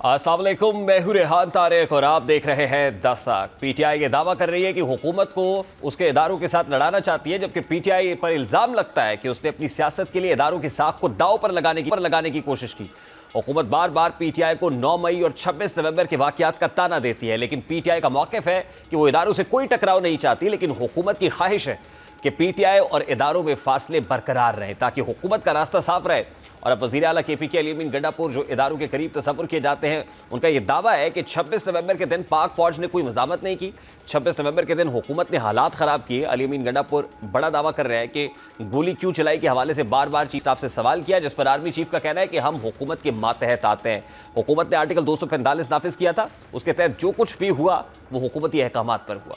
अस्सलाम वालेकुम, मैं हूं रेहान तारिक और आप देख रहे हैं दस्तक। पीटीआई ये दावा कर रही है कि हुकूमत को उसके इदारों के साथ लड़ाना चाहती है, जबकि पीटीआई पर इल्जाम लगता है कि उसने अपनी सियासत के लिए इदारों की साख को दांव पर लगाने की कोशिश की। हुकूमत बार बार पीटीआई को 9 मई और 26 नवंबर के वाकयात का ताना देती है, लेकिन पीटीआई का मौक़िफ़ है कि वो इदारों से कोई टकराव नहीं चाहती, लेकिन हुकूमत की ख्वाहिश है कि पीटीआई और इदारों में फासले बरकरार रहें ताकि हुकूमत का रास्ता साफ रहे। और अब वज़ीर आला केपी के अली अमीन गंडापुर, जो इदारों के करीब तस्वुर किए जाते हैं, उनका यह दावा है कि 26 नवंबर के दिन पाक फौज ने कोई मज़ामत नहीं की। 26 नवंबर के दिन हुकूमत ने हालात ख़राब किए। अली अमीन गंडापुर बड़ा दावा कर रहे हैं कि गोली क्यों चलाई के हवाले से बार बार चीफ स्टाफ से सवाल किया, जिस पर आर्मी चीफ का कहना है कि हम हुकूमत के मातहत आते हैं। हुकूमत ने आर्टिकल 245 नाफिज किया था, उसके तहत जो कुछ भी हुआ वो हुकूमती अहकामात पर हुआ।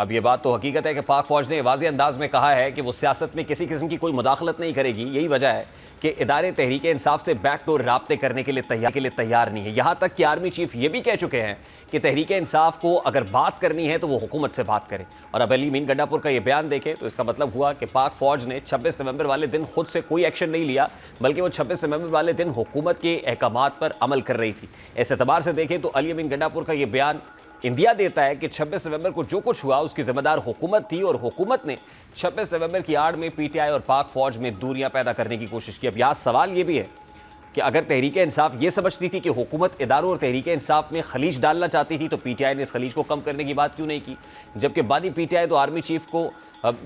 अब ये बात तो हकीकत है कि पाक फौज ने वाज़ेह अंदाज में कहा है कि वो सियासत में किसी किस्म की कोई मुदाखलत नहीं करेगी। यही वजह है कि इदारे तहरीक इंसाफ से बैकडोर राब्ते करने के लिए तैयार नहीं है। यहाँ तक कि आर्मी चीफ ये भी कह चुके हैं कि तहरीक इंसाफ को अगर बात करनी है तो वो हुकूमत से बात करें। और अब अली अमीन गंडापुर का ये बयान देखें तो इसका मतलब हुआ कि पाक फौज ने 26 नवंबर वाले दिन खुद से कोई एक्शन नहीं लिया, बल्कि वो 26 नवंबर वाले दिन हुकूमत के अहकामात पर अमल कर रही थी। इस एतबार से देखें तो अली अमीन गंडापुर का ये बयान इंडिया देता है कि 26 नवंबर को जो कुछ हुआ उसकी जिम्मेदार हुकूमत थी, और हुकूमत ने 26 नवंबर की आड़ में पीटीआई और पाक फौज में दूरियां पैदा करने की कोशिश की। अब यहाँ सवाल ये भी है कि अगर तहरीक इंसाफ ये समझती थी कि हुकूमत इदारों और तहरीक इंसाफ में खलीज डालना चाहती थी, तो पीटीआई ने इस खलीज को कम करने की बात क्यों नहीं की? जबकि बानी पीटीआई तो आर्मी चीफ को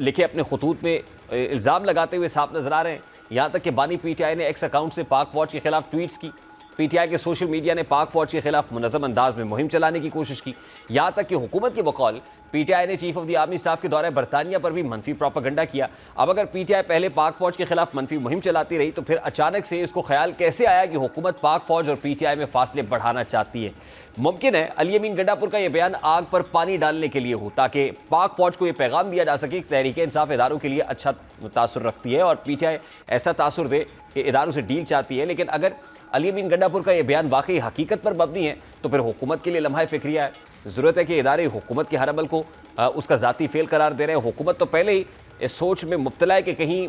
लिखे अपने खतूत में इल्ज़ाम लगाते हुए साफ नजर आ रहे हैं। यहाँ तक कि बानी पीटीआई ने एक्स अकाउंट से पाक फौज के खिलाफ ट्वीट्स की। पीटीआई के सोशल मीडिया ने पाक फौज के खिलाफ मुनज़्ज़म अंदाज में मुहिम चलाने की कोशिश की। यहाँ तक कि हुकूमत के बकौल पीटीआई ने chief of the army staff के दौरे बरतानिया पर भी मनफी प्रोपेगेंडा किया। अब अगर पीटीआई पहले पाक फौज के खिलाफ मनफी मुहिम चलाती रही, तो फिर अचानक से इसको ख्याल कैसे आया कि हुकूमत पाक फौज और पीटीआई में फासले बढ़ाना चाहती है? मुमकिन है अली अमीन गंडापुर का यह बयान आग पर पानी डालने के लिए हो, ताकि पाक फौज को यह पैगाम दिया जा सके कि तहरीक इंसाफ इदारों के लिए अच्छा तासुर रखती है और पीटीआई ऐसा तासुर दे कि इदारों से डील चाहती है। लेकिन अगर अली अमीन गंडापुर का यह बयान वाकई हकीकत पर मबनी है, तो फिर हुकूमत के लिए लम्हा फ़िक्रिया है। ज़रूरत है कि इदारे हुकूमत के हर अमल को उसका ज़ाती फेल करार दे रहे हैं। हुकूमत तो पहले ही इस सोच में मुब्तला है कि कहीं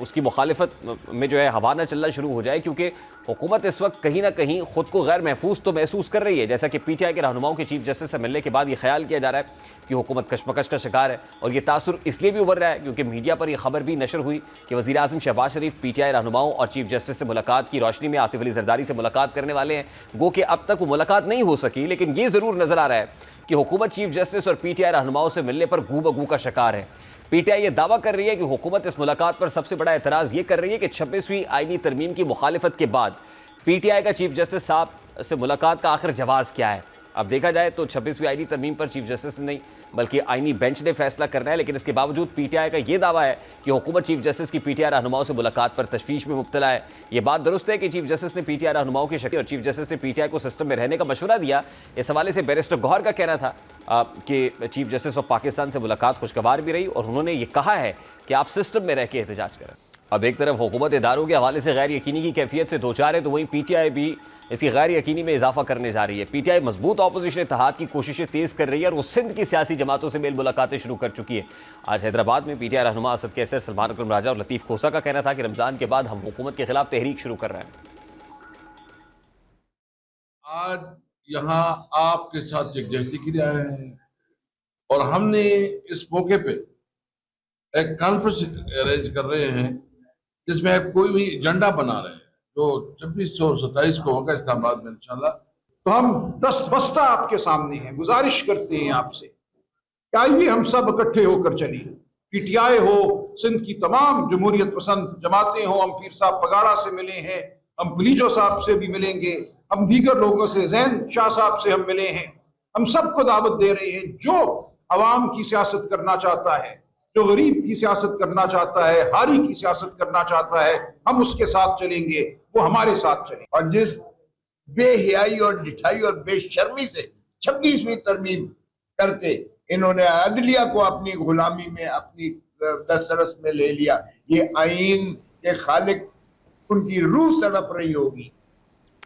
उसकी मुखालिफत में जो है हवा ना चलना शुरू हो जाए, क्योंकि हुकूमत इस वक्त कहीं ना कहीं खुद को गैर महफूज तो महसूस कर रही है। जैसा कि पीटीआई के रहनुमाओं के चीफ जस्टिस से मिलने के बाद ये ख्याल किया जा रहा है कि हुकूमत कशमकश का शिकार है, और ये तासुर इसलिए भी उभर रहा है क्योंकि मीडिया पर यह खबर भी नशर हुई कि वज़ीर आज़म शहबाज शरीफ पीटीआई रहनुमाओं और चीफ जस्टिस से मुलाकात की रोशनी में आसिफ अली जरदारी से मुलाकात करने वाले हैं। गो कि अब तक वो मुलाकात नहीं हो सकी, लेकिन ये ज़रूर नजर आ रहा है कि हुकूमत चीफ जस्टिस और पीटीआई रहनुमाओं से मिलने पर गू बगू का शिकार है। पीटीआई ये दावा कर रही है कि हुकूमत इस मुलाकात पर सबसे बड़ा एतराज़ ये कर रही है कि 26वीं आईनी तरमीम की मुखालिफत के बाद पीटीआई का चीफ जस्टिस साहब से मुलाकात का आखिर जवाज़ क्या है। अब देखा जाए तो 26वीं आईनी तरमीम पर चीफ जस्टिस ने नहीं बल्कि आईनी बेंच ने फैसला करना है, लेकिन इसके बावजूद पीटीआई का यह दावा है कि हुकूमत चीफ जस्टिस की पीटीआई रहनुमाओं से मुलाकात पर तशवीश में मुब्तला है। यह बात दुरुस्त है कि चीफ जस्टिस ने पीटीआई रहनुमाओं की शक्ल और चीफ जस्टिस ने पीटीआई को सिस्टम में रहने का मशवरा दिया। इस हवाले से बैरिस्टर गौहर का कहना था कि चीफ जस्टिस ऑफ पाकिस्तान से मुलाकात खुशगवार भी रही, और उन्होंने ये कहा है कि आप सिस्टम में रह के एहतजाज करें। अब एक तरफ हुकूमत इदारों के हवाले से गैर यकीनी की कैफियत से दो चार है, तो वहीं पीटीआई भी इसकी गैर यकीनी में इजाफा करने जा रही है। पीटीआई मजबूत अपोजिशन इत्तेहाद की कोशिशें तेज़ कर रही है और वो सिंध की सियासी जमातों से मेल मुलाकातें शुरू कर चुकी है। आज हैदराबाद में पीटीआई रहनुमा असद कैसर, सलमान अकरम राजा और लतीफ़ खोसा का कहना था कि रमज़ान के बाद हम हुकूमत के खिलाफ तहरीक शुरू कर रहे हैं। आज यहाँ आपके साथ यकजहती की जा रहे हैं और हमने इस मौके पे एक कॉन्फ्रेंस अरेंज कर रहे हैं जिसमें कोई भी एजेंडा बना रहे हैं जो 26 और 27 को होगा इस्लामाबाद में इंशाल्लाह। तो हम दस्तबस्ता आपके सामने हैं, गुजारिश करते हैं आपसे कि आइए हम सब इकट्ठे होकर चलिए। पीटीआई हो, सिंध की तमाम जमहूरियत पसंद जमातें हो, हम पीर साहब पगाड़ा से मिले हैं, हम पुलीजो साहब से भी मिलेंगे, हम दीगर लोगों से, जैन शाह साहब से हम मिले हैं। हम सबको दावत दे रहे हैं जो अवाम की सियासत करना चाहता है, जो गरीब की सियासत करना चाहता है, हारी की सियासत करना चाहता है, हम उसके साथ चलेंगे, वो हमारे साथ चलेंगे। और जिस बेहयाई और ढिठाई और बेशर्मी से 26वीं तरमीम करके इन्होंने अदलिया को अपनी गुलामी में, अपनी दस्तरस में ले लिया, ये आईन के खालिक उनकी रूह तड़प रही होगी।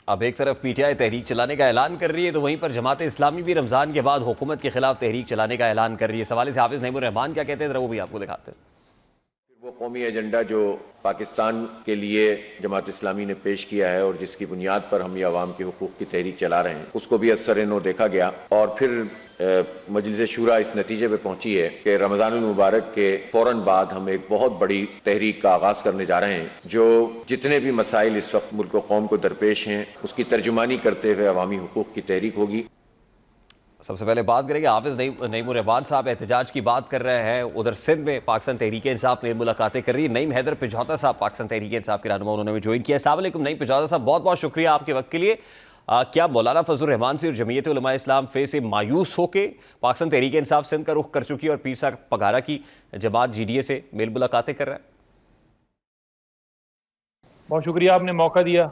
अब एक तरफ पीटीआई तहरीक चलाने का ऐलान कर रही है, तो वहीं पर जमात इस्लामी भी रमज़ान के बाद हुकूमत के खिलाफ तहरीक चलाने का ऐलान कर रही है। इस हवाले से हाफिज़ नईमुर रहमान क्या कहते हैं, जरा वो भी आपको दिखाते हैं। वो कौमी एजेंडा जो पाकिस्तान के लिए जमात इस्लामी ने पेश किया है और जिसकी बुनियाद पर हम ये अवाम के हुकूक की तहरीक चला रहे हैं, उसको भी असर-ए-नो देखा गया और फिर मजलिस शूरा इस नतीजे पे पहुंची है कि रमज़ानुल मुबारक के फौरन बाद हम एक बहुत बड़ी तहरीक का आगाज़ करने जा रहे हैं, जो जितने भी मसाइल इस वक्त मुल्क व कौम को दरपेश हैं उसकी तर्जुमानी करते हुए अवामी हुकूक की तहरीक होगी। सबसे पहले बात करेंगे हाफिज नईमुर रहमान साहब एहतजाज की बात कर रहे हैं। उधर सिंध में पाकिस्तान तहरीक इंसाफ में मुलाकातें कर रही है। नईम हैदर पिछौता साहब पाकिस्तान तहरीक इंसाफ के रहनुमा, उन्होंने ज्वाइन किया। अस्सलाम वालेकुम नईम पिछौता साहब, बहुत बहुत शुक्रिया आपके वक्त के लिए। क्या मौलाना फजल रहमान से और जमीयत उलमा इस्लाम फे से मायूस होकर पाकिस्तान तहरीक इंसाफ सिंध का रुख कर चुकी है और पीर साहब पघारा की जमात GDA से मेल मुलाकातें कर रहा है? बहुत शुक्रिया, आपने मौका दिया।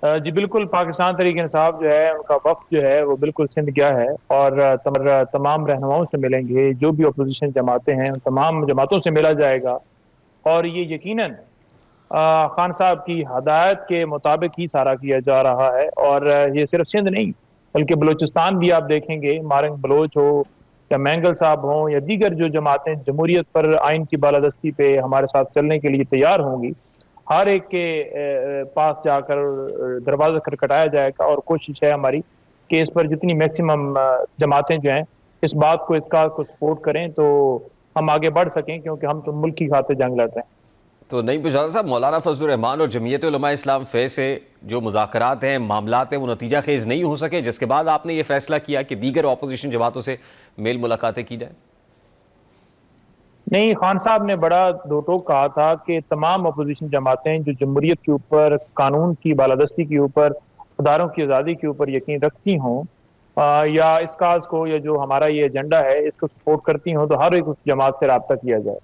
जी बिल्कुल, पाकिस्तान तहरीक इंसाफ जो है उनका वफ्द जो है वो बिल्कुल सिंध गया है और तमाम रहनुमाओं से मिलेंगे। जो भी अपोजिशन जमातें हैं उन तमाम जमातों से मिला जाएगा और ये यकीनन खान साहब की हदायत के मुताबिक ही सारा किया जा रहा है। और ये सिर्फ सिंध नहीं बल्कि बलूचिस्तान भी आप देखेंगे, मारंग बलोच हो या मैंगल साहब हों या दीगर जो जमातें जमहूरियत पर आइन की बालादस्ती पे हमारे साथ चलने के लिए तैयार होंगी, हर एक के पास जाकर दरवाजा खटखटाया जाएगा और कोशिश है हमारी कि इस पर जितनी मैक्सिमम जमातें जो हैं इस बात को, इसका को सपोर्ट करें तो हम आगे बढ़ सकें, क्योंकि हम तो मुल्क की खातिर जंग लड़ रहे हैं। तो नईम पिछौता साहब, मौलाना फजल रहमान और जमीयत उलमा इस्लाम फे से जो मुज़ाकरात हैं, मामलात हैं, वो नतीजा खेज नहीं हो सके, जिसके बाद आपने ये फैसला किया कि दीगर अपोजिशन जमातों से मेल मुलाकातें की जाए? नहीं, खान साहब ने बड़ा दो टोक कहा था कि तमाम अपोजिशन जमातें जो जमहूरियत के ऊपर, कानून की बालादस्ती के ऊपर, अदारों की आज़ादी के ऊपर यकीन रखती हों या इस काज को या जो हमारा ये एजेंडा है इसको सपोर्ट करती हों, तो हर एक उस जमात से रब्ता किया जाए।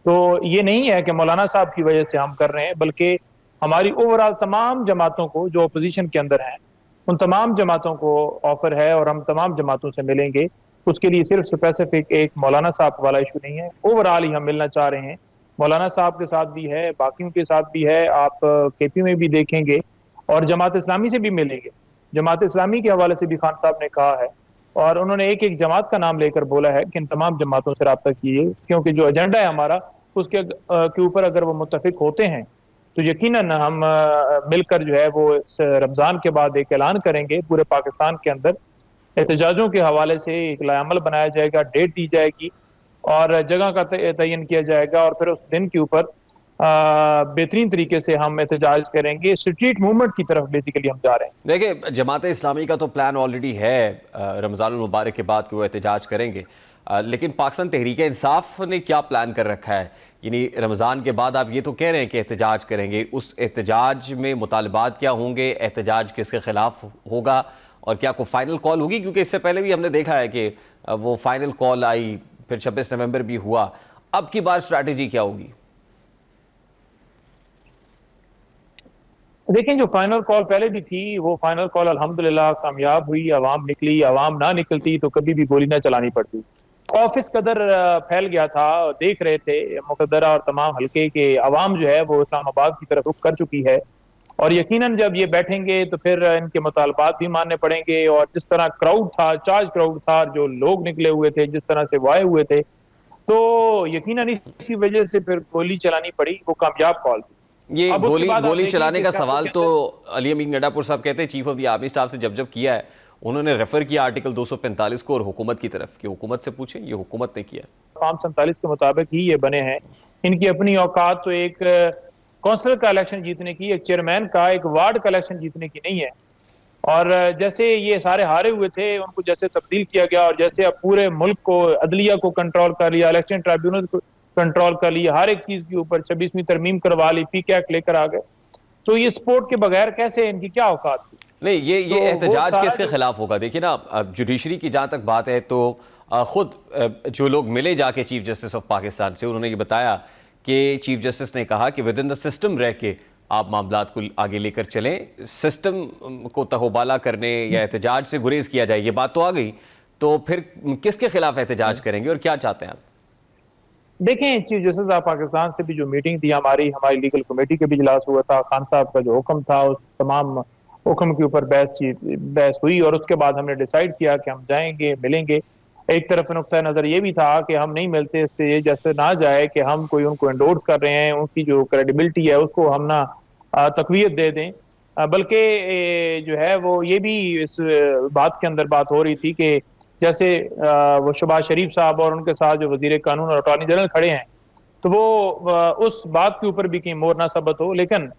तो ये नहीं है कि मौलाना साहब की वजह से हम कर रहे हैं, बल्कि हमारी ओवरऑल तमाम जमातों को जो अपोजिशन के अंदर हैं उन तमाम जमातों को ऑफर है और हम तमाम जमातों से मिलेंगे। उसके लिए सिर्फ स्पेसिफिक एक मौलाना साहब वाला इशू नहीं है, ओवरऑल ही हम मिलना चाह रहे हैं। मौलाना साहब के साथ भी है, बाकियों के साथ भी है, आप KP में भी देखेंगे और जमात इस्लामी से भी मिलेंगे। जमात इस्लामी के हवाले से भी खान साहब ने कहा है और उन्होंने एक एक जमात का नाम लेकर बोला है कि इन तमाम जमातों से रब्ता कीजिए, क्योंकि जो एजेंडा है हमारा उसके के ऊपर अगर वो मुत्तफिक होते हैं तो यकीनन हम मिलकर जो है वो रमज़ान के बाद एक ऐलान करेंगे। पूरे पाकिस्तान के अंदर एहतजाजों के हवाले से एक लायामल बनाया जाएगा, डेट दी जाएगी और जगह का तयन किया जाएगा और फिर उस दिन के ऊपर बेहतरीन तरीके से हम एहतजाज करेंगे। स्ट्रीट मूवमेंट की तरफ बेसिकली हम जा रहे हैं। देखिए, जमात इस्लामी का तो प्लान ऑलरेडी है रमज़ानुल मुबारक के बाद कि वो एहतजाज करेंगे, लेकिन पाकिस्तान तहरीक इंसाफ ने क्या प्लान कर रखा है? यानी रमज़ान के बाद आप ये तो कह रहे हैं कि एहतजाज करेंगे, उस एहतजाज में मुतालबात क्या होंगे, एहतजाज किसके खिलाफ होगा और क्या कोई फाइनल कॉल होगी? क्योंकि इससे पहले भी हमने देखा है कि वो फाइनल कॉल आई, फिर 26 नवंबर भी हुआ। अब की बार स्ट्रैटेजी क्या होगी? देखें, जो फाइनल कॉल पहले भी थी वो फाइनल कॉल अल्हम्दुलिल्लाह कामयाब हुई। अवाम निकली, अवाम ना निकलती तो कभी भी गोली ना चलानी पड़ती। ऑफिस कदर फैल गया था, देख रहे थे मुकद्दरा और तमाम हल्के के अवाम जो है वो इस्लामाबाद की तरफ रुख कर चुकी है और यकीनन जब ये बैठेंगे तो फिर इनके मुतालबात भी मानने पड़ेंगे। और जिस तरह क्राउड था, चार्ज क्राउड था, जो लोग निकले हुए थे, जिस तरह से वाए हुए थे, तो यकीनन इसी वजह से फिर गोली चलानी पड़ी। वो कामयाब कॉल थी। ये गोली चलाने का सवाल तो अली अमीन गंडापुर साहब कहते हैं, chief of the army staff से जब किया है उन्होंने रेफर किया आर्टिकल 245 को और हुकूमत की तरफ कि हुकूमत से पूछें, ये हुकूमत ने किया। फॉर्म 47 के मुताबिक ही ये बने हैं। इनकी अपनी औकात तो एक काउंसिलर का इलेक्शन जीतने की, एक चेयरमैन का, एक वार्ड का इलेक्शन जीतने की नहीं है। और जैसे ये सारे हारे हुए थे, उनको जैसे तब्दील किया गया और जैसे अब पूरे मुल्क को, अदलिया को कंट्रोल कर लिया, इलेक्शन ट्राइब्यूनल को कंट्रोल कर लिया, हर एक चीज के ऊपर 26वीं तरमीम करवा ली, PK एक्ट लेकर आ गए, तो ये सपोर्ट के बगैर कैसे, इनकी क्या औकात थी? नहीं, ये एहतजाज किसके खिलाफ होगा? देखिए ना, जुडिशरी की जहाँ तक बात है तो खुद जो लोग मिले जाके चीफ जस्टिस ऑफ पाकिस्तान से, उन्होंने ये बताया कि चीफ जस्टिस ने कहा कि विद इन द सिस्टम रह के आप मामलात को आगे लेकर चलें, सिस्टम को तहोबाला करने या एहतजाज से गुरेज किया जाए। ये बात तो आ गई, तो फिर किसके खिलाफ एहतजाज करेंगे और क्या चाहते हैं आप? देखें, चीफ जस्टिस ऑफ पाकिस्तान से भी जो मीटिंग थी हमारी लीगल कमेटी के भी इजलास हुआ था, खान साहब का जो हुक्म था उस तमाम हुक्म के ऊपर बहस हुई और उसके बाद हमने डिसाइड किया कि हम जाएंगे, मिलेंगे एक तरफ नुक्ता नज़र ये भी था कि हम नहीं मिलते, इससे जैसे ना जाए कि हम कोई उनको एंडोर्स कर रहे हैं, उनकी जो क्रेडिबिलिटी है उसको हम ना तकवीत दे दें। बल्कि जो है वो ये भी इस बात के अंदर बात हो रही थी कि जैसे वो शहबाज शरीफ साहब और उनके साथ जो वजीर कानून और अटॉर्नी जनरल खड़े हैं, तो वो उस बात के ऊपर भी कहीं मोर ना सबत हो। लेकिन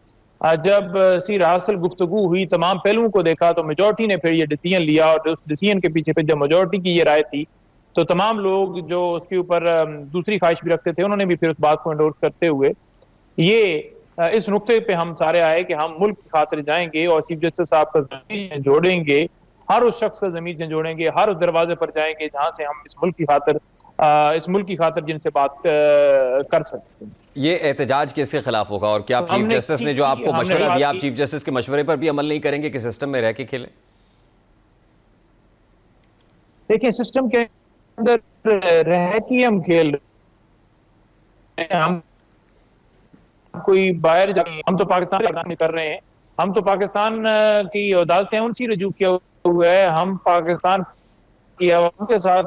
जब सी रासल गुफ्तगू हुई, तमाम पहलुओं को देखा, तो मेजोरिटी ने फिर ये डिसीजन लिया, और उस डिसीजन के पीछे फिर जब मेजोरिटी की ये राय थी, तो तमाम लोग जो उसके ऊपर दूसरी ख्वाहिश भी रखते थे, उन्होंने भी फिर उस बात को एंडोर्स करते हुए ये इस नुक्ते पे हम सारे आए कि हम मुल्क की खातिर जाएंगे और चीफ जस्टिस साहब का ज़मीर जोड़ेंगे, हर उस शख्स का ज़मीर जोड़ेंगे, हर उस दरवाजे पर जाएंगे जहां से हम इस मुल्क की खातिर जिनसे बात कर सकते हैं। ये एहतजाज किसके खिलाफ होगा, और क्या चीफ जस्टिस ने जो आपको मशवरा दिया, आप चीफ जस्टिस के मशवरे पर भी अमल नहीं करेंगे कि सिस्टम में रह के खेलें? देखिए, सिस्टम के अंदर रह के हम खेल रहे हैं, हम कोई बाहर हम तो पाकिस्तान में कर रहे हैं, हम तो पाकिस्तान की अदालतें उनसे रजू किया हुआ है, हम पाकिस्तान की आवाम के साथ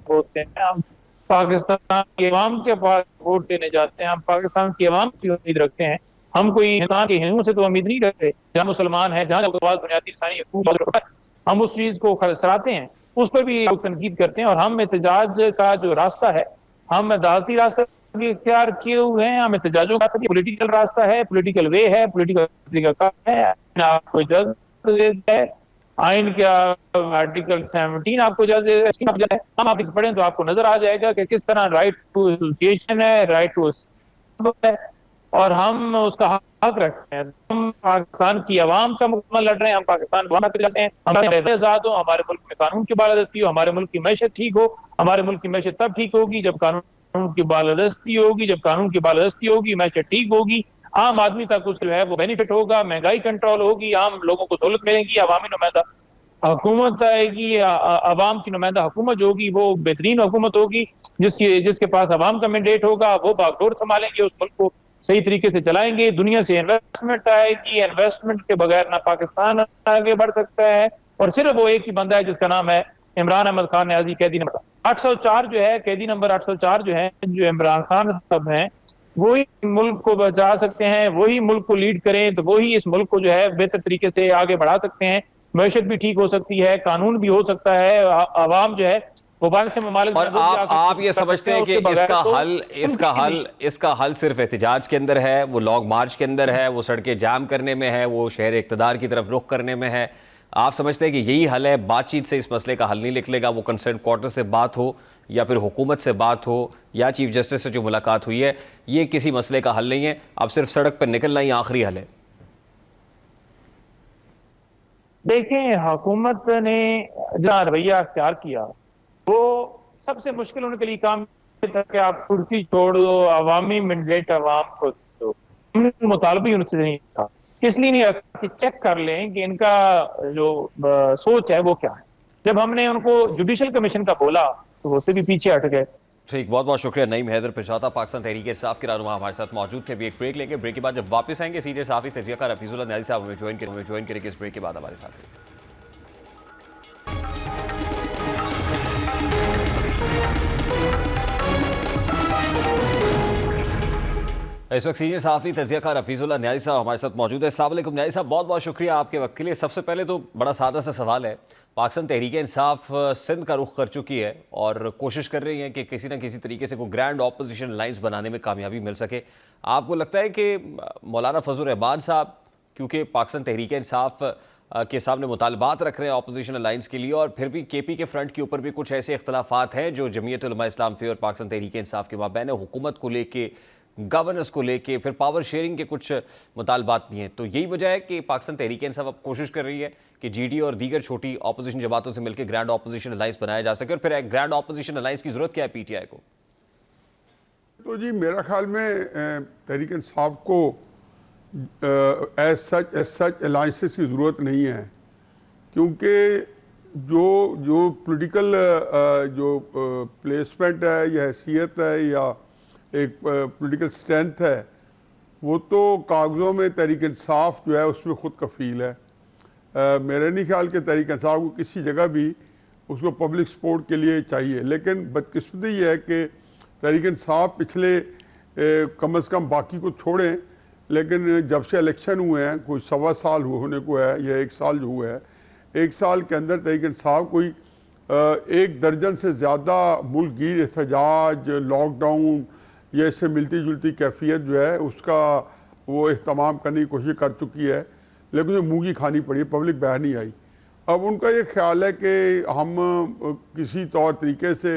होते हैं, हम पाकिस्तान की आवाम के पास वोट देने जाते हैं, हम पाकिस्तान की आवाम की उम्मीद रखते हैं, हम कोई हिंदुस्तान के हिंदुओं से तो उम्मीद नहीं रखते। जहाँ मुसलमान है, जहाँ बुनियादी इंसानी हकूक, हम उस चीज को सराहते हैं, उस पर भी तनकीद करते हैं। और हम एहतजाज का जो रास्ता है, हम अदालती रास्ता भी इख्तियार किए हुए हैं, हम एहतजाजों का पॉलिटिकल रास्ता है, पॉलिटिकल वे है, पॉलिटिकल तरीका है। आपको इजाजत है, आइन का आर्टिकल 17 आपको इजाजत है। हम आप पढ़ें तो आपको नजर आ जाएगा कि किस तरह राइट टू एसोसिएशन है, राइट टू है, और हम उसका हक रखते हैं। हम पाकिस्तान की आवाम का मुकम्मल लड़ रहे हैं, हम पाकिस्तान जाते हैं, हम आजाद हो, हमारे मुल्क में कानून की बालादस्ती हो, हमारे मुल्क की मैशत ठीक हो। हमारे मुल्क की मैशत तब ठीक होगी जब कानून की बालादस्ती होगी, जब कानून की बालादस्ती होगी, मैशत ठीक होगी, आम आदमी तक उसको जो है वो बेनिफिट होगा, महंगाई कंट्रोल होगी, आम लोगों को सहूलत मिलेगी, अवामी नुमाइंदा हुकूमत आएगी, अवाम की नुमाइंदा हुकूमत होगी, वो बेहतरीन हुकूमत होगी जिसके पास अवाम का मैंडेट होगा, वो बागडोर संभालेंगे, उस मुल्क को सही तरीके से चलाएंगे, दुनिया से इन्वेस्टमेंट आएगी, इन्वेस्टमेंट के बगैर ना पाकिस्तान आगे बढ़ सकता है। और सिर्फ वो एक ही बंदा है जिसका नाम है इमरान अहमद खान न्याजी, कैदी नंबर 804 जो है, कैदी नंबर 804 जो है, जो इमरान खान साहब हैं, वही मुल्क को बचा सकते हैं, वही मुल्क को लीड करें तो वही इस मुल्क को जो है बेहतर तरीके से आगे बढ़ा सकते हैं। मैशत भी ठीक हो सकती है, कानून भी हो सकता है, आवाम जो है मोबाइल से ममालिक। और आप ये समझते हैं कि इसका हल सिर्फ एहतजाज के अंदर है, वो लॉन्ग मार्च के अंदर है, वो सड़कें जाम करने में है, वो शहर इक़्तिदार की तरफ रुख करने में है? आप समझते हैं कि यही हल है, बातचीत से इस मसले का हल नहीं निकलेगा? वो कंसर्न क्वार्टर से बात हो या फिर हुकूमत से बात हो या चीफ जस्टिस से जो मुलाकात हुई है, ये किसी मसले का हल नहीं है, अब सिर्फ सड़क पर निकलना ही आखिरी हल है? देखें, हुकूमत ने जहाँ रवैया अख्तियार किया, वो सबसे मुश्किल उनके लिए काम था कि आप कुर्सी छोड़ दो, अवामी मैंडेट अवाम को दो। मुतालबा उनसे नहीं था, इसलिए नहीं रखा कि चेक कर लें कि इनका जो सोच है वो क्या है। जब हमने उनको जुडिशल कमीशन का बोला तो वो से भी पीछे हट गए। ठीक, बहुत बहुत शुक्रिया। नईम हैदर पिछौता, पाकिस्तान तहरीक इंसाफ के रहनुमा हमारे साथ मौजूद थे। अभी एक ब्रेक लेंगे, ब्रेक के बाद जब वापस आएंगे सीनियर सहाफ़ी तजियाकार हफीजुल्लाह न्याजी साहब हमें ज्वाइन करेंगे इस ब्रेक के बाद हमारे साथ। इस वक्त सीनियर सहाफ़ी तजियाकार हफीजुल्लाह न्याजी साहब हमारे साथ मौजूद है। अस्सलाम वालेकुम न्याजी साहब, बहुत बहुत शुक्रिया आपके वक्त के लिए। सबसे पहले तो बड़ा सादा सा सवाल है, पाकिस्तान तहरीक इंसाफ सिंध का रुख कर चुकी है और कोशिश कर रही है कि किसी न किसी तरीके से कोई ग्रैंड ऑपोजिशन लाइन्स बनाने में कामयाबी मिल सके। आपको लगता है कि मौलाना फजल रहमान साहब, क्योंकि पाकिस्तान तहरीक इंसाफ के सामने मुतालबात रख रहे हैं ऑपोजिशन अलाइंस के लिए, और फिर भी KP के फ्रंट के ऊपर भी कुछ ऐसे इख्तलाफात हैं जो जमीयत उलमा इस्लाम फ़ी और पाकिस्तान तहरीक इंसाफ के माबैन हुकूमत को लेके, गवर्नेंस को लेके, फिर पावर शेयरिंग के कुछ मुतालबात भी हैं, तो यही वजह है कि पाकिस्तान तहरीक इंसाफ अब कोशिश कर रही है कि GD और दीगर छोटी ऑपोजिशन जमातों से मिलकर ग्रैंड ऑपोजिशन अलाइंस बनाया जा सके। और फिर एक ग्रैंड ऑपोजिशन अलाइंस की जरूरत क्या है PTI को? तो जी मेरा ख्याल में तहरीक इंसाफ को एज सच अलाइंसेस की ज़रूरत नहीं है, क्योंकि जो पॉलिटिकल जो प्लेसमेंट है या हैसियत है या एक पॉलिटिकल स्ट्रेंथ है, वो तो कागज़ों में तहरीक इंसाफ जो है उसमें ख़ुद कफ़ील है। मेरे नहीं ख्याल कि तहरीक इंसाफ को किसी जगह भी उसको पब्लिक सपोर्ट के लिए चाहिए। लेकिन बदकिस्मती ये है कि तहरीक इंसाफ पिछले कम से कम बाकी को छोड़ें, लेकिन जब से इलेक्शन हुए हैं, कोई 1.25 साल होने को है या 1 साल जो हुआ है, 1 साल के अंदर तहरीक इंसाफ कोई 1 दर्जन से ज़्यादा मुल्क गिर एहतजाज, लॉकडाउन, ये इससे मिलती जुलती कैफियत जो है उसका वो एहतमाम करने की कोशिश कर चुकी है, लेकिन उसे मुँह की खानी पड़ी, पब्लिक बाहर नहीं आई। अब उनका ये ख्याल है कि हम किसी तौर तरीके से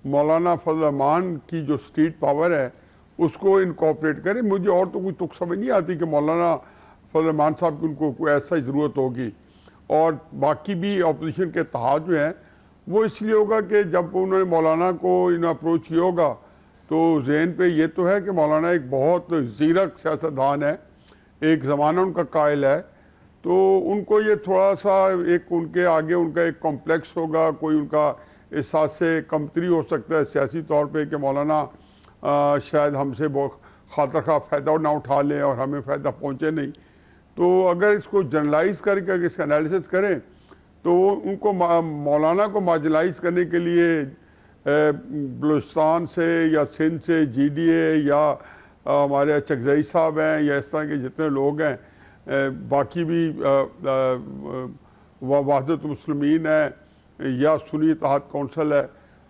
मौलाना फजल रहमान की जो स्ट्रीट पावर है उसको इनकॉर्पोरेट करें। मुझे और तो कोई तुक समझ नहीं आती कि मौलाना फजल रहमान साहब की उनको कोई ऐसा ज़रूरत होगी। और बाकी भी अपोजिशन के इत्तेहाद जो हैं वो इसलिए होगा कि जब उन्होंने मौलाना को अप्रोच किया होगा तो जहन पे ये तो है कि मौलाना एक बहुत ज़ीरक सियासतदान है, एक ज़माना उनका कायल है, तो उनको ये थोड़ा सा एक उनके आगे उनका एक कॉम्प्लेक्स होगा, कोई उनका एहसास से कमतरी हो सकता है सियासी तौर पे कि मौलाना शायद हमसे बहुत खातर खा फ़ायदा ना उठा लें और हमें फ़ायदा पहुँचे नहीं। तो अगर इसको जनरलाइज करके अगर इसका एनालिसिस करें तो उनको मौलाना को मार्जिनलाइज करने के लिए बलूचिस्तान से या सिंध से GDA या हमारे चकजई साहब हैं या इस तरह के जितने लोग हैं, बाकी भी वहदत मुस्लिमीन है या सुन्नी इत्तेहाद कौंसिल है,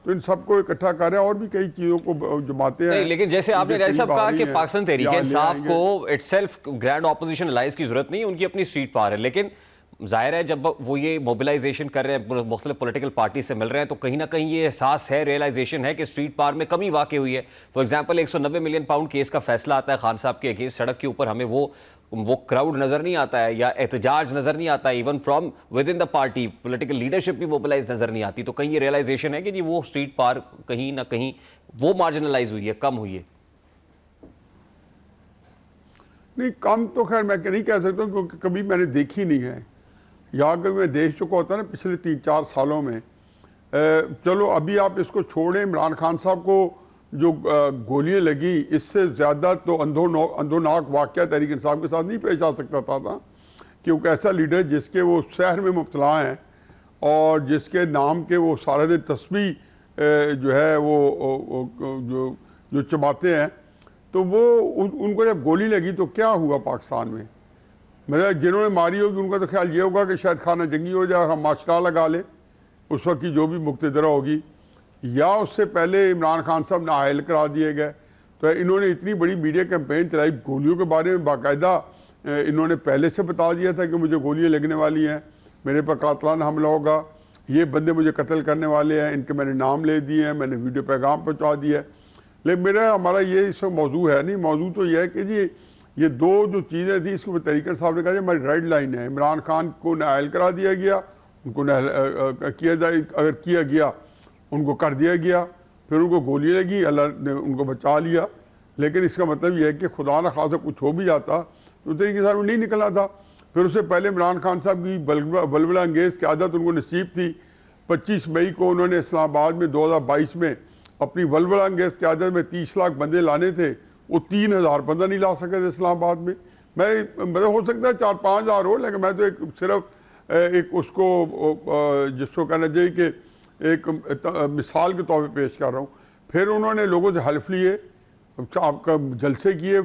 तो इन सबको इकट्ठा कर रहे हैं। और भी कई चीज़ों को जमाते हैं। लेकिन जैसे आपने राय साहब कहा कि पाकिस्तान तहरीक इंसाफ को इटसेल्फ ग्रैंड ऑपोजिशन अलायंस की जरूरत नहीं है, उनकी अपनी स्ट्रीट पावर है। लेकिन जाहिर है जब वो ये मोबिलाइजेशन कर रहे हैं, मुख्तलिफ पॉलिटिकल पार्टी से मिल रहे हैं, तो कहीं ना कहीं ये एहसास है, रियलाइजेशन है कि स्ट्रीट पावर में कमी वाकई हुई है। For example 190 million pound case का फैसला आता है खान साहब के अगेंस्ट, सड़क के ऊपर हमें वो क्राउड नजर नहीं आता है या एहतजाज नजर नहीं आता है, even from with in the party political leadership भी मोबिलाइज नजर नहीं आती। तो कहीं ये रियलाइजेशन है कि जी वो स्ट्रीट पावर कहीं ना कहीं वो मार्जिनलाइज हुई है, कम हुई है। नहीं, कम तो खैर मैं नहीं कह सकता क्योंकि कभी मैंने देखी नहीं है। यहाँ कभी मैं देख चुका होता ना पिछले 3-4 सालों में। चलो अभी आप इसको छोड़ें, इमरान खान साहब को जो गोलियां लगी, इससे ज़्यादा तो अंधोनाक वाक़या तहरीक इंसाफ के साथ नहीं पेश आ सकता था, क्योंकि ऐसा लीडर जिसके वो शहर में मुब्तला हैं और जिसके नाम के वो सारा दिन तस्बीह जो है वो जो चबाते हैं, तो वो उनको जब गोली लगी तो क्या हुआ पाकिस्तान में? मतलब जिन्होंने मारी होगी उनका तो ख्याल ये होगा कि शायद खाना जंगी हो जाए और हम माशरा लगा लें उस वक्त की जो भी मुक्तदरा होगी, या उससे पहले इमरान खान साहब नाअहल करा दिए गए। तो इन्होंने इतनी बड़ी मीडिया कैंपेन चलाई गोलियों के बारे में, बाकायदा इन्होंने पहले से बता दिया था कि मुझे गोलियां लगने वाली हैं, मेरे पर कातलाना हमला होगा, ये बंदे मुझे कत्ल करने वाले हैं, इनके मैंने नाम ले दिए हैं, मैंने वीडियो पैगाम पहुँचा दिया है। लेकिन हमारा ये इस मौजू है नहीं। मौजू तो यह है कि जी ये दो जो चीज़ें थी इसके ऊपर तहरीक साहब ने कहा हमारी रेड लाइन है। इमरान खान को नाअहल करा दिया गया, उनको किया जाए, अगर किया गया उनको कर दिया गया, फिर उनको गोली लगी, अल्लाह ने उनको बचा लिया। लेकिन इसका मतलब यह है कि खुदा न खासा कुछ हो भी जाता तो तहरीक साहब नहीं निकलना था। फिर उससे पहले इमरान खान साहब की बलबला अंगेज़ क़यादत उनको नसीब थी। 25 मई को उन्होंने इस्लामाबाद में 2022 में अपनी बलबला अंगेज़ क़यादत में 30 लाख बंदे लाने थे, वो 3000 बंदा नहीं ला सके थे इस्लामाबाद में। मैं मतलब हो सकता है 4-5 हज़ार हो, लेकिन मैं तो एक सिर्फ एक उसको जिसको कहना चाहिए कि एक मिसाल के तौर पे पेश कर रहा हूँ। फिर उन्होंने लोगों से हल्फ लिए, आपका जलसे किए।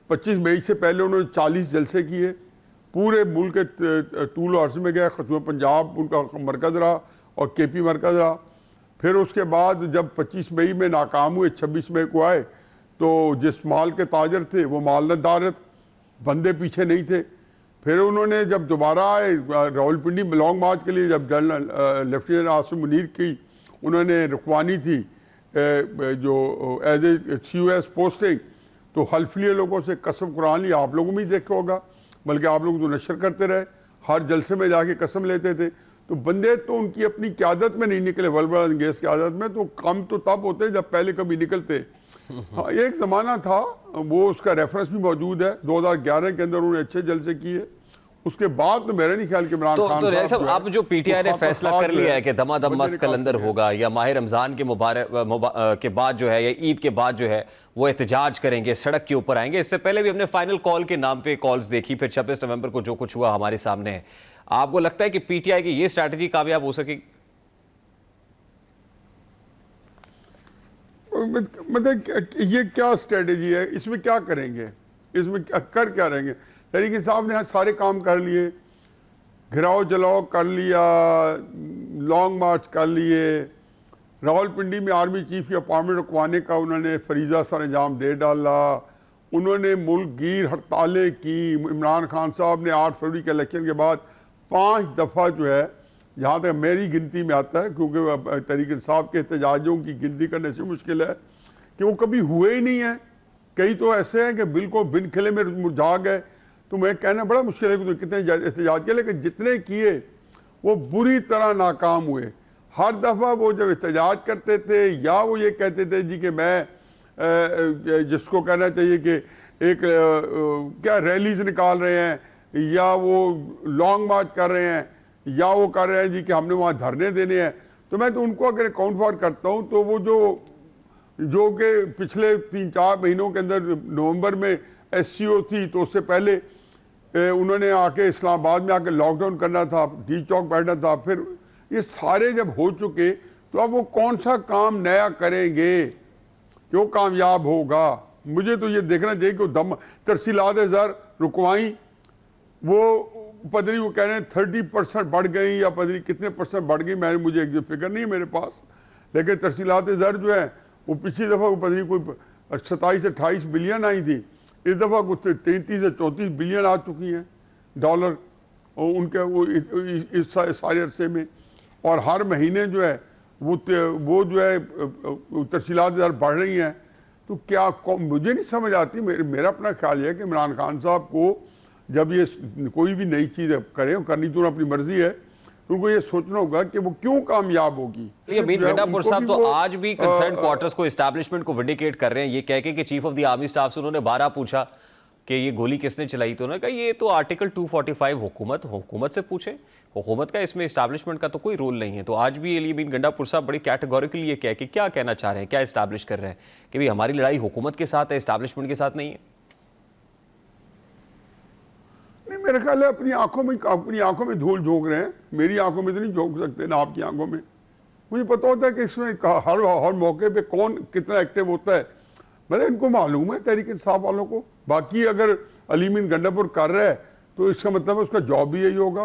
25 मई से पहले उन्होंने 40 जलसे किए, पूरे मुल्क के तूल अर्ज़ में गए। खसूम पंजाब उनका मरकज़ रहा और KP मरकज़ रहा। फिर उसके बाद जब 25 मई में नाकाम हुए, 26 मई को आए, तो जिस माल के ताजर थे वो माल न दारत, बंदे पीछे नहीं थे। फिर उन्होंने जब दोबारा आए रावलपिंडी में लॉन्ग मार्च के लिए, जब जनरल लेफ्टिनेंट आसिम मुनीर की उन्होंने रुकवानी थी जो एज ए COS पोस्टिंग, तो हल्फ लिए लोगों से, कसम कुरान ली। आप लोगों में ही देखा होगा, बल्कि आप लोग तो नशर करते रहे, हर जलसे में जाके कसम लेते थे। तो बंदे तो उनकी अपनी क़यादत में नहीं निकले, बलबला अंगेज़ क़यादत में। तो कम तो तब होते जब पहले कभी निकलते। हाँ, एक ज़माना था, वो उसका रेफरेंस भी मौजूद है, 2011 के अंदर उन्होंने अच्छे जलसे किए। उसके बाद तो मेरा नहीं ख्याल कि इमरान खान साहब अब जो PTI ने फैसला कर लिया है कि दमादम मस्त कलंदर होगा, या माह रमज़ान के के बाद जो है, या ईद के बाद जो है वो एहतजाज करेंगे, सड़क के ऊपर आएंगे। इससे पहले भी हमने फाइनल कॉल के नाम पे कॉल्स देखी, फिर 26 नवंबर को जो कुछ हुआ हमारे सामने है। आपको लगता है कि PTI की ये स्ट्रैटेजी कामयाब हो सकेगी? मतलब ये क्या स्ट्रेटेजी है, इसमें क्या करेंगे, इसमें कर क्या रहेंगे? तरीके साहब ने सारे काम कर लिए, घिराव जलाओ कर लिया, लॉन्ग मार्च कर लिए, रावलपिंडी में आर्मी चीफ की अपॉइंटमेंट रुकवाने का उन्होंने फरीजा सर अंजाम दे डाला, उन्होंने मुल्क गिर हड़तालें की। इमरान खान साहब ने 8 फरवरी के इलेक्शन के बाद 5 दफ़ा जो है, जहाँ तक मेरी गिनती में आता है, क्योंकि तरीके साहब के एहतजाजों की गिनती करने से मुश्किल है, कि वो कभी हुए ही नहीं हैं। कई तो ऐसे हैं कि बिल्कुल बिन खिले में मुरझा गए। तो मैं कहना बड़ा मुश्किल है कि तो कितने एहतजाज किए, लेकिन जितने किए वो बुरी तरह नाकाम हुए। हर दफ़ा वो जब एहतजाज करते थे या वो ये कहते थे जी कि मैं जिसको कहना चाहिए कि एक क्या रैलीज निकाल रहे हैं, या वो लॉन्ग मार्च कर रहे हैं, या वो कर रहे हैं जी कि हमने वहाँ धरने देने हैं, तो मैं तो उनको अगर अकाउंट फॉर करता हूँ तो वो जो कि पिछले 3-4 महीनों के अंदर नवंबर में SCO थी, तो उससे पहले उन्होंने आके इस्लामाबाद में आके लॉकडाउन करना था, डी चौक बैठना था, फिर ये सारे जब हो चुके तो अब वो कौन सा काम नया करेंगे कि वो कामयाब होगा? मुझे तो ये देखना चाहिए कि दम तरसीलात ज़र रुकवाई, वो पता नहीं वो कह रहे हैं 30% बढ़ गई या पता नहीं कितने % बढ़ गई, मुझे एक फिक्र नहीं है मेरे पास, लेकिन तरसीलात ज़र जो है वो पिछली दफ़ा को पता नहीं कोई 27 से 28 बिलियन आई थी, इस दफ़ा कुछ 33 से 34 बिलियन आ चुकी हैं डॉलर उनके वो इस सारे अरसे में। और हर महीने जो है वो जो है तरसीलात ज़र बढ़ रही हैं। तो क्या मुझे नहीं समझ आती, मेरा अपना ख्याल है कि इमरान खान साहब को जब ये कोई भी नई चीज़ करें, करनी तो अपनी मर्जी है, तो उनको ये सोचना होगा कि वो क्यों कामयाब होगी। अमीन गंडापुर साहब तो आज भी कंसर्न क्वार्टर्स को, एस्टैब्लिशमेंट को विंडिकेट कर रहे हैं, ये कह के कि chief of the army staff से उन्होंने 12 पूछा कि ये गोली किसने चलाई, तो उन्होंने कहा ये तो आर्टिकल 245 हुकूमत से पूछे, हुकूमत का इसमें एस्टैब्लिशमेंट का तो कोई रोल नहीं है। तो आज भी अमीन गंडापुर साहब बड़ी कैटेगोरिकली ये कह के क्या कहना चाह रहे हैं, क्या एस्टैब्लिश कर रहे हैं कि भाई हमारी लड़ाई हुकूमत के साथ है, एस्टैब्लिशमेंट के साथ नहीं है? नहीं, मेरा ख्याल है अपनी आंखों में धूल झोंक रहे हैं। मेरी आंखों में तो नहीं झोंक सकते ना आपकी आंखों में। मुझे पता होता है कि इसमें हर मौके पे कौन कितना एक्टिव होता है, मतलब इनको मालूम है तहरीक इंसाफ वालों को। बाकी अगर अमीन गंडापुर कर रहा है तो इसका मतलब है उसका जॉब भी यही होगा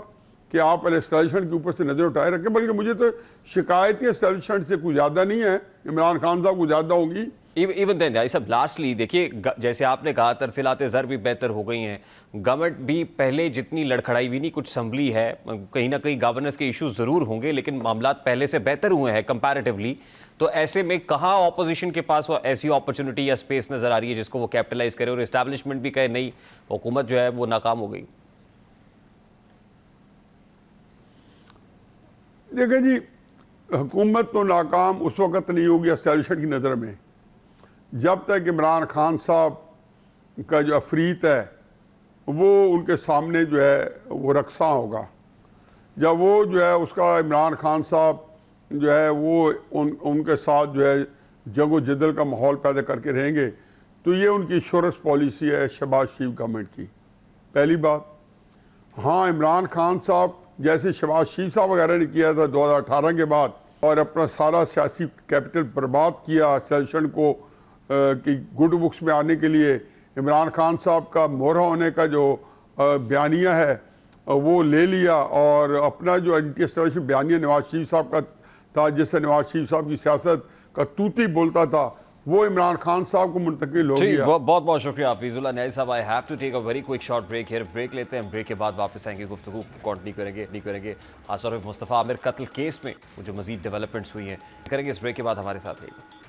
कि आप एस्टैब्लिशमेंट के ऊपर से नजर उठाए रखें। बल्कि मुझे तो शिकायत एस्टैब्लिशमेंट से कुछ ज़्यादा नहीं है, इमरान खान साहब को ज़्यादा होगी। इवन देन भाई साहब, लास्टली देखिए, जैसे आपने कहा तरसीलात ज़र भी बेहतर हो गई हैं, गवर्नमेंट भी पहले जितनी लड़खड़ाई भी नहीं कुछ संभली है, कहीं ना कहीं गवर्नेंस के इश्यूज ज़रूर होंगे, लेकिन मामलात पहले से बेहतर हुए हैं कंपैरेटिवली। तो ऐसे में कहाँ ऑपोजिशन के पास वो ऐसी अपॉर्चुनिटी या स्पेस नज़र आ रही है जिसको वो कैपिटलाइज करे, और एस्टैब्लिशमेंट भी कहे नहीं हुकूमत जो है वो नाकाम हो गई? देखिए जी, हुकूमत तो नाकाम उस वक्त नहीं होगी एस्टैब्लिशमेंट की नज़र में जब तक इमरान खान साहब का जो अफरीत है वो उनके सामने जो है वो रक्सा होगा। जब वो जो है उसका इमरान खान साहब जो है वो उनके साथ जो है जंगो जदल का माहौल पैदा करके रहेंगे, तो ये उनकी इंश्योरेंस पॉलिसी है शहबाज शरीफ गवर्नमेंट की। पहली बात, हाँ, इमरान खान साहब जैसे शहबाज शरीफ साहब वगैरह ने किया था 2018 के बाद, और अपना सारा सियासी कैपिटल बर्बाद किया एस्टैब्लिशमेंट को कि गुड बुक्स में आने के लिए। इमरान खान साहब का मोहरा होने का जो बयानिया है वो ले लिया, और अपना जो एंटी एस्टैब्लिशमेंट बयानिया नवाज शरीफ साहब का था, जिससे नवाज शरीफ साहब की सियासत का तूती बोलता था, वो इमरान खान साहब को मुंतकिल हो गया। बहुत बहुत शुक्रिया Hafeezullah Niazi sahab. I have to take a very quick short break here. Break लेते हैं, ब्रेक के बाद वापस आएंगे, गुफ्तगू कंटिन्यू करेंगे आसर मुस्तफ़ा आमिर कत्ल केस में वो जो मजीद डेवलपमेंट्स हुई हैं करेंगे इस ब्रेक के बाद। हमारे साथ रहिए।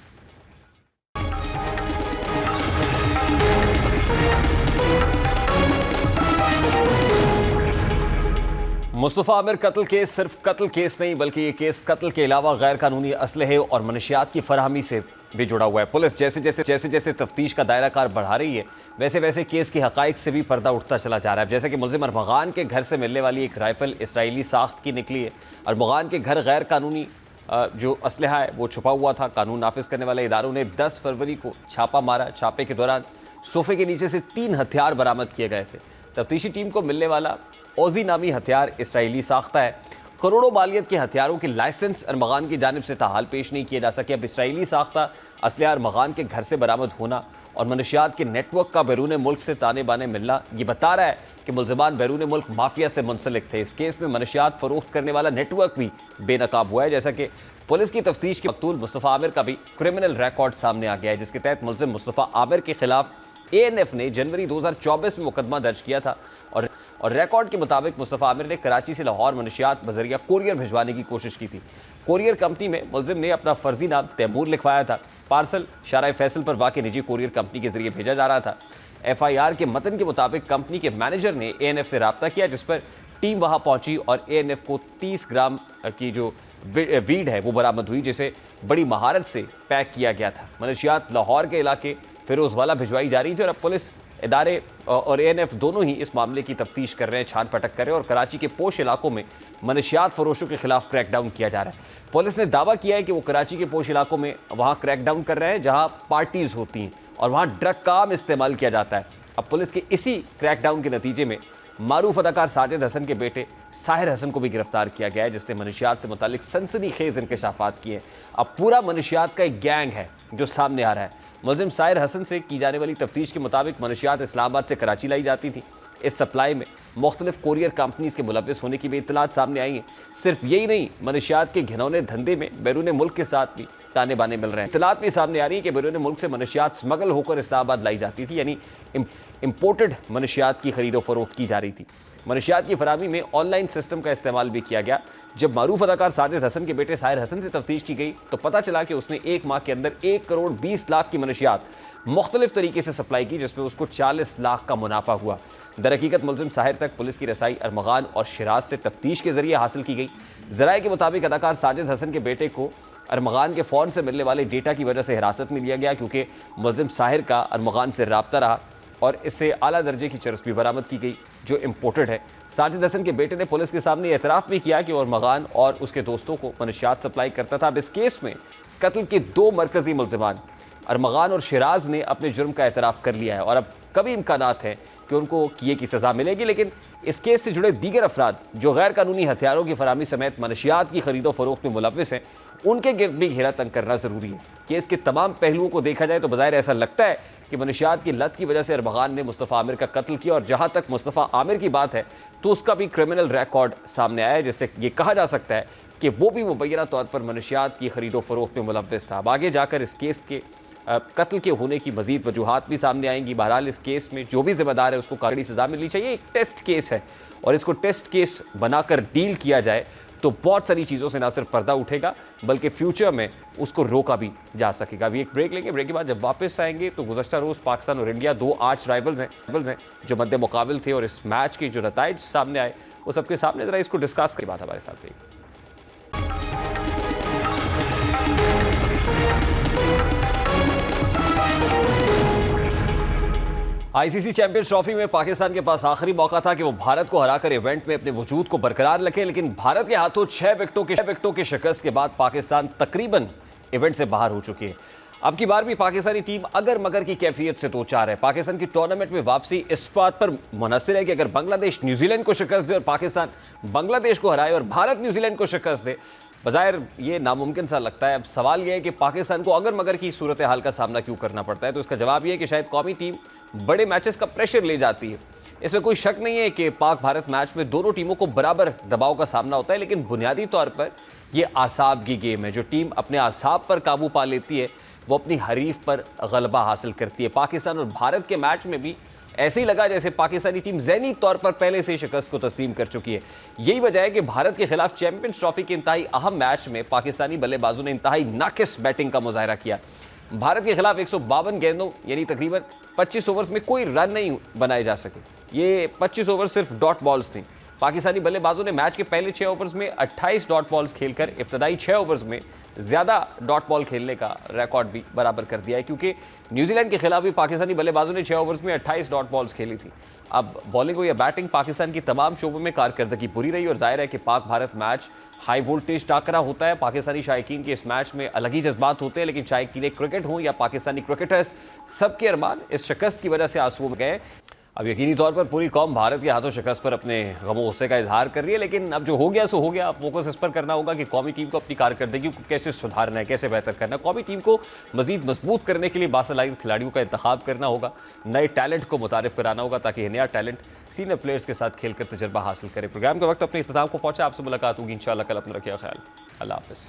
मुस्तफ़ा आमिर कत्ल केस सिर्फ कत्ल केस नहीं, बल्कि ये केस कत्ल के अलावा गैर कानूनी असलहे और मनशियात की फराहमी से भी जुड़ा हुआ है। पुलिस जैसे जैसे तफ्तीश का दायरा कार बढ़ा रही है, वैसे वैसे केस के हक़ाइक़ से भी पर्दा उठता चला जा रहा है। जैसे कि मुलज़िम अरमग़ान के घर से मिलने वाली एक राइफ़ल इसराइली साख्त की निकली है। अरमग़ान के घर गैर कानूनी जो असलहा है वो छुपा हुआ था। कानून नाफिज करने वाले इदारों ने 10 फरवरी को छापा मारा। छापे के दौरान सोफे के नीचे से 3 हथियार बरामद किए गए थे। तफ्तीशी टीम को मिलने वाला ओजी नामी हथियार इसराइली साख्ता है करोड़ों मालियत के हथियारों के लाइसेंस अरमगान की जानिब से ताहाल पेश नहीं किए जा सके। अब इसराइली साख्ता असलहा अरमगान के घर से बरामद होना और मनशियात के नेटवर्क का बैरून मुल्क से ताने बाने मिलना ये बता रहा है कि मुलजमान बैरून मुल्क माफिया से मुंसलिक थे। इस केस में मनशियात फरोख्त करने वाला नेटवर्क भी बेनकाब हुआ है। जैसा कि पुलिस की तफ्तीश के मकतूल मुस्तफ़ा आमिर का भी क्रिमिनल रिकॉर्ड सामने आ गया है, जिसके तहत मुलजिम मुस्तफ़ा आमिर के खिलाफ ANF ने जनवरी 2024 में मुकदमा दर्ज किया था और रिकॉर्ड के मुताबिक मुस्तफ़ा आमिर ने कराची से लाहौर मनशियात बजरिया कोरियर भिजवाने की कोशिश की थी। कोरियर कंपनी में मुलजिम ने अपना फर्जी नाम तैमूर लिखवाया था। पार्सल शारा फैसल पर वाक़ निजी कोरियर कंपनी के जरिए भेजा जा रहा था। FIR के मतन के मुताबिक कंपनी के मैनेजर ने ANF से रब्ता किया, जिस पर टीम वहां पहुंची और ANF को 30 ग्राम की जो वीड है वो बरामद हुई, जिसे बड़ी महारत से पैक किया गया था। मनशियात लाहौर के इलाके फिरोजवाला भिजवाई जा रही थी और अब पुलिस इदारे और ANF दोनों ही इस मामले की तफ्तीश कर रहे हैं, छान पटक कर रहे हैं और कराची के पोश इलाकों में मनशियात फरोशों के खिलाफ क्रैकडाउन किया जा रहा है। पुलिस ने दावा किया है कि वो कराची के पोश इलाकों में वहाँ क्रैकडाउन कर रहे हैं जहाँ पार्टीज होती हैं और वहाँ ड्रग का आम इस्तेमाल किया जाता है। अब पुलिस के इसी क्रैकडाउन के नतीजे में मारूफ अदाकार साजिद हसन के बेटे साहिर हसन को भी गिरफ्तार किया गया है, जिसने मनशियात से मुतालिक सनसनीखेज इंकशाफात किए। अब पूरा मनशियात का एक गैंग है जो सामने आ रहा है। मुलजिम साहिर हसन से की जाने वाली तफ्तीश के मुताबिक मनशियात इस्लामाबाद से कराची लाई जाती थी। इस सप्लाई में मुख्तलिफ कोरियर कंपनीज के मुलव्विस होने की भी इत्तलात सामने आई हैं। सिर्फ यही नहीं, मनशियात के घिनौने धंधे में बैरून मुल्क के साथ भी ताने बाने मिल रहे हैं। इत्तलात भी सामने आ रही है कि बैरून मुल्क से मनशियात स्मगल होकर इस्लामाबाद लाई जाती थी, यानी इम्पोर्टेड मनशियात की खरीदो फरोख्त की जा रही थी। मनशियात की फराहमी में ऑनलाइन सिस्टम का इस्तेमाल भी किया गया। जब मारूफ अदाकार साजिद हसन के बेटे साहिर हसन से तफ्तीश की गई तो पता चला कि उसने एक माह के अंदर 1 करोड़ 20 लाख की मनशियात मुख्तलिफ तरीके से सप्लाई की, जिसमें उसको 40 लाख का मुनाफा हुआ। दरहकीकत मुलजिम साहिर तक पुलिस की रसाई अरमगान और शिराज से तफ्तीश के जरिए हासिल की गई। ज़राए के मुताबिक अदाकार साजिद हसन के बेटे को अरमगान के फ़ोन से मिलने वाले डेटा की वजह से हिरासत में लिया गया, क्योंकि मुलजिम साहिर का अरमगान से रब्ता रहा और इससे आला दर्जे की चरस भी बरामद की गई जो इम्पोर्टेड है। साजिद हसन के बेटे ने पुलिस के सामने एतराफ़ भी किया कि वो अरमगान और उसके दोस्तों को मनशियात सप्लाई करता था। अब इस केस में कत्ल के 2 मरकजी मुलजिमान अरमगान और शिराज ने अपने जुर्म का एतराफ़ कर लिया है और अब कभी इम्कानात हैं कि उनको किए की सज़ा मिलेगी। लेकिन इस केस से जुड़े दीगर अफराद जो गैर कानूनी हथियारों की फराहमी समेत मनशियात की खरीदो फरोख्त में मुलव्विस हैं, उनके गिर्द भी घेरा तंग करना ज़रूरी है। केस के तमाम पहलुओं को देखा जाए तो बज़ाहिर ऐसा लगता है कि मनशियात की लत की वजह से अरमगान ने मुस्तफ़ा आमिर का कत्ल किया और जहाँ तक मुस्तफ़ा आमिर की बात है तो उसका भी क्रिमिनल रिकॉर्ड सामने आया है, जिससे ये कहा जा सकता है कि वो भी मुबैना तौर पर मनशियात की खरीदो फरोख्त में मुलव्विस था। अब आगे जाकर इस केस के कत्ल के होने की मजीद वजूहात भी सामने आएंगी। बहरहाल इस केस में जो भी जिम्मेदार है उसको कड़ी सज़ा मिलनी चाहिए। एक टेस्ट केस है और इसको टेस्ट केस बनाकर डील किया जाए तो बहुत सारी चीज़ों से ना सिर्फ पर्दा उठेगा बल्कि फ्यूचर में उसको रोका भी जा सकेगा। अभी एक ब्रेक लेंगे, ब्रेक के बाद जब वापस आएंगे तो गुज़श्ता रोज़ पाकिस्तान और इंडिया 2 आर्च राइवल्स हैं जो मद्दे मुकाबिल थे और इस मैच के जो नताइज सामने आए वो सबके सामने, ज़रा इसको डिस्कस के बाद हमारे साथ रहिए। ICC चैंपियंस ट्रॉफी में पाकिस्तान के पास आखिरी मौका था कि वो भारत को हराकर इवेंट में अपने वजूद को बरकरार रखे, लेकिन भारत के हाथों 6 विकेटों के शिकस्त के बाद पाकिस्तान तकरीबन इवेंट से बाहर हो चुकी है। अब की बार भी पाकिस्तानी टीम अगर मगर की कैफियत से दो चार है। पाकिस्तान की टूर्नामेंट में वापसी इस बात पर मुनहसर है कि अगर बांग्लादेश न्यूजीलैंड को शिकस्त दे और पाकिस्तान बांग्लादेश को हराए और भारत न्यूजीलैंड को शिकस्त दे, बज़ाहिर ये नामुमकिन सा लगता है। अब सवाल यह है कि पाकिस्तान को अगर मगर की सूरत हाल का सामना क्यों करना पड़ता है, तो इसका जवाब यह है कि शायद कौमी टीम बड़े मैचेस का प्रेशर ले जाती है। इसमें कोई शक नहीं है कि पाक भारत मैच में दोनों टीमों को बराबर दबाव का सामना होता है, लेकिन बुनियादी तौर पर यह आसाब की गेम है। जो टीम अपने आसाब पर काबू पा लेती है वो अपनी हरीफ पर गलबा हासिल करती है। पाकिस्तान और भारत के मैच में भी ऐसे ही लगा जैसे पाकिस्तानी टीम ज़हनी तौर पर पहले से शिकस्त को तस्लीम कर चुकी है। यही वजह है कि भारत के खिलाफ चैंपियंस ट्रॉफी के इंतहाई अहम मैच में पाकिस्तानी बल्लेबाजों ने इंतहाई नाकिस बैटिंग का मुजाहरा किया। भारत के खिलाफ 152 गेंदों यानी तकरीबन 25 ओवर्स में कोई रन नहीं बनाए जा सके। ये 25 ओवर सिर्फ डॉट बॉल्स थी। पाकिस्तानी बल्लेबाजों ने मैच के पहले 6 ओवर्स में 28 डॉट बॉल्स खेलकर इब्तदाई 6 ओवर्स में ज़्यादा डॉट बॉल खेलने का रिकॉर्ड भी बराबर कर दिया है, क्योंकि न्यूजीलैंड के खिलाफ भी पाकिस्तानी बल्लेबाजों ने 6 ओवर्स में 28 डॉट बॉल्स खेली थी। अब बॉलिंग हो या बैटिंग, पाकिस्तान की तमाम शोबों में कारकर्दगी बुरी रही और जाहिर है कि Pak Bharat match high voltage टाकरा होता है। पाकिस्तानी शायकीन के इस मैच में अलग ही जज्बात होते हैं, लेकिन शायकीन क्रिकेट हो या पाकिस्तानी क्रिकेटर्स, सबके अरमान इस शिकस्त की वजह से आंसुओं में गए। अब यकीनी तौर पर पूरी कौम भारत के हाथों शिकस्त पर अपने गमो गुस्से का इजहार कर रही है, लेकिन अब जो हो गया सो हो गया। अब फोकस इस पर करना होगा कि कौमी टीम को अपनी कारकर्दगी को कैसे सुधारना है, कैसे बेहतर करना है। कौमी टीम को मजीद मजबूत करने के लिए बासलाहियत खिलाड़ियों का इंतखाब करना होगा, नए टैलेंट को मुतारिफ कराना होगा ताकि यह नया टैलेंट सीनियर प्लेयर्स के साथ खेलकर तजर्बा हासिल करे। प्रोग्राम का वक्त अपने इख्तिताम को पहुंचा। आपसे मुलाकात होगी इंशाल्लाह कल। अपना रखिए ख्याल। अल्लाह हाफिज़।